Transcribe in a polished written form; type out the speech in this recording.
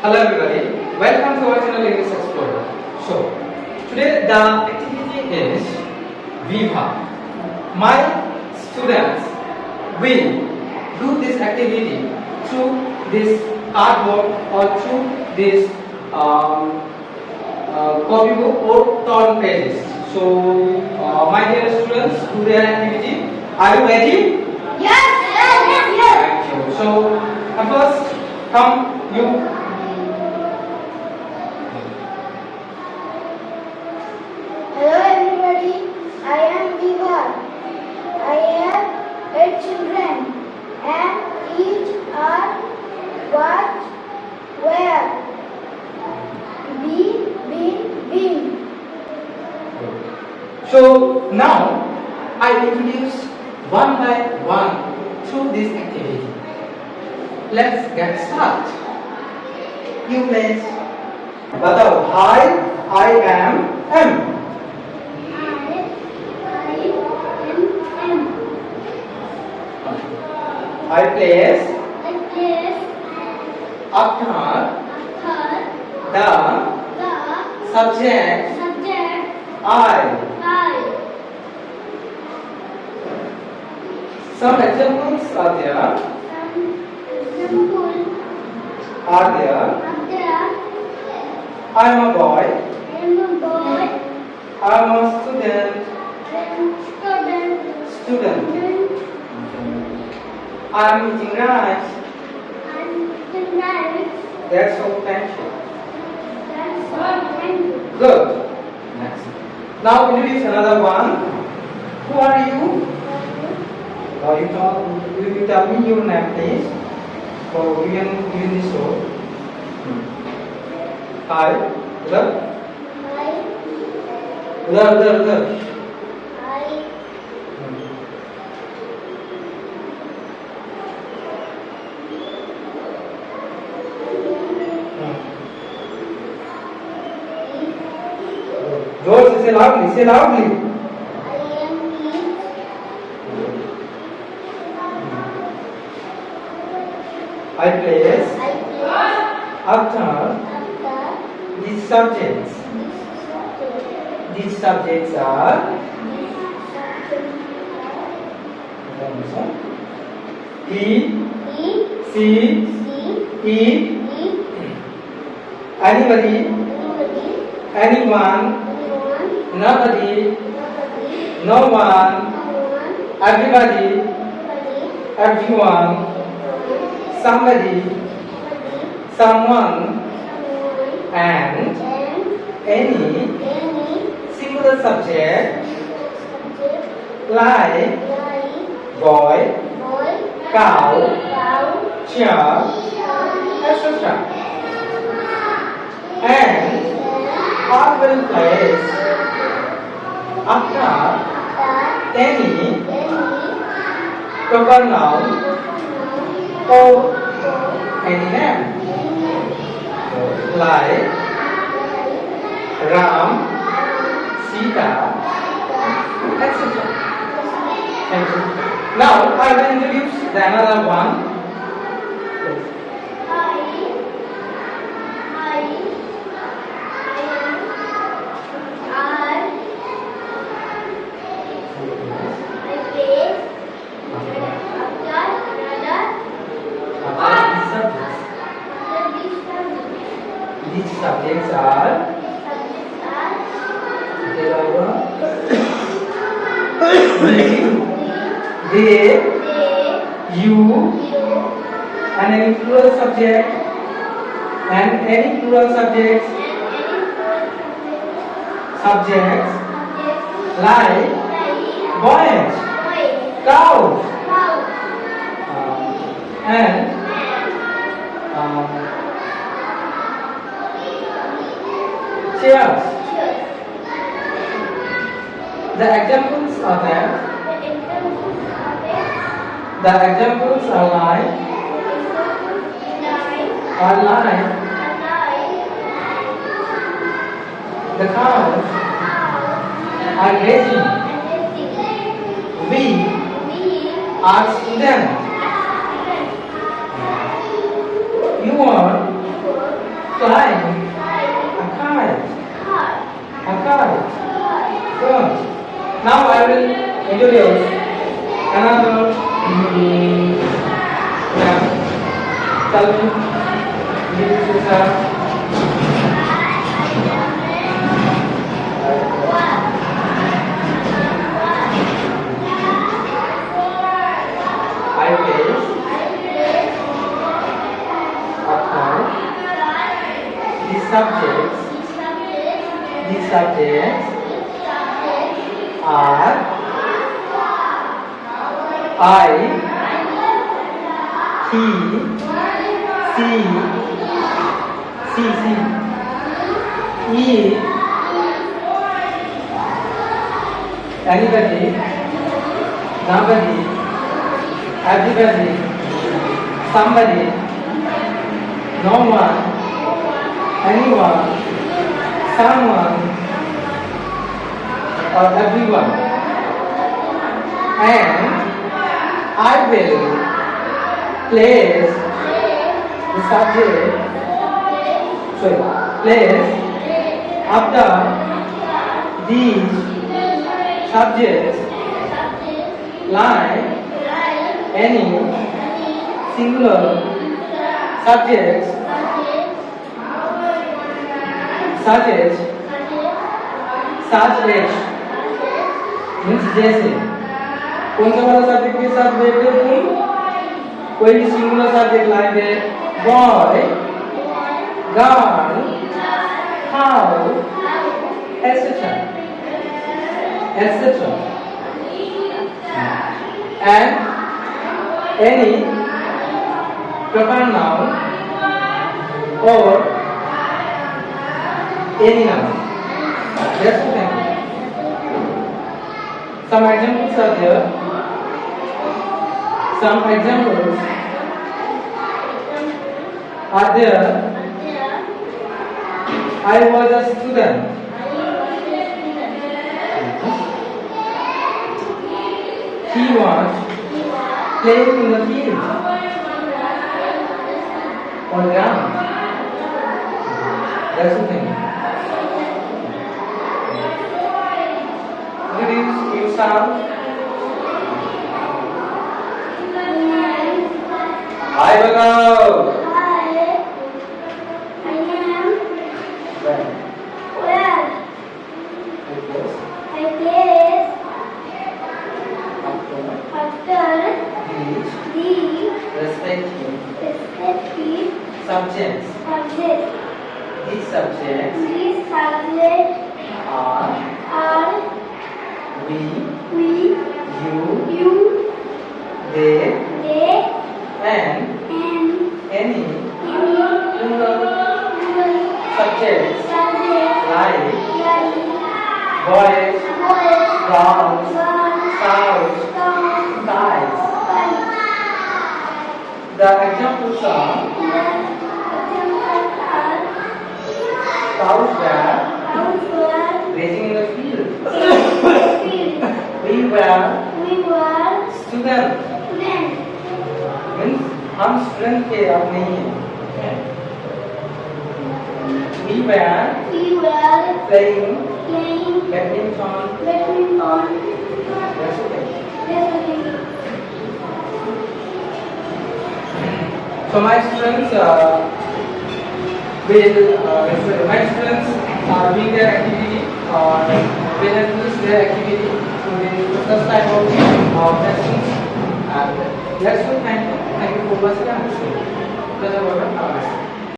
Hello everybody, welcome to our channel English Explorer. So, today the activity is Viva. My students will do this activity through this cardboard or through this copybook or torn pages. So, my dear students, do their activity. Are you ready? Yes. Thank you. So, first, come you. Hello everybody, I am Viva. I have 8 children and each are what, where, be, been. So now I introduce one by one through this activity. Let's get started. You please. बताओ. I am. I place after the subject I. Some examples are there. I am a boy. I am a student. I am eating rice. That's all. Thank you. Good. Next. Now introduce another one. Who are you? You tell me your name, please. So you can this show. Hi. उधर. जोर से say loudly. I place after these subjects. These subjects are he, she, it, anybody, anyone, nobody, no one, everybody, everyone, somebody, someone, and any singular subject like boy, cow, chair, etc. And all will place after any proper noun or any name like Ram, Sita, etc. Thank you. Now I will introduce the another one. These subjects are they, you, and any plural subject, subjects like boys, cows, and chairs. The examples are there. The examples are like the cows are grazing. We are students. You are will introduce another ma'am. Tell me, this is I place upon the subjects are I, he, he, anybody, nobody, everybody, somebody, no one, anyone, someone, or everyone. And I will place the subject, place after these subjects like any singular subjects such as means जैसे कौन सा वाला subject के साथ बैठे तुम कोई भी सिंगुलर सब्जेक्ट लाएंगे boy girl how etc and any proper noun or any noun. That's the thing. Some examples are there. Some examples are there. I was a student. He was playing in the field or ground. That's the thing. Introduce yourself. Hi, hello. I am Well, well. I place after the respective subjects. these subjects These subjects are are we, we, you, they, and any plural subjects like boys, girls, girls, guys. The examples are cows were grazing in the field. We were students. Means हम student के अब नहीं हैं. We were playing badminton. That's okay. So my students my students are doing their activity will use their activity to such type of lessons and that's what thank you for watching.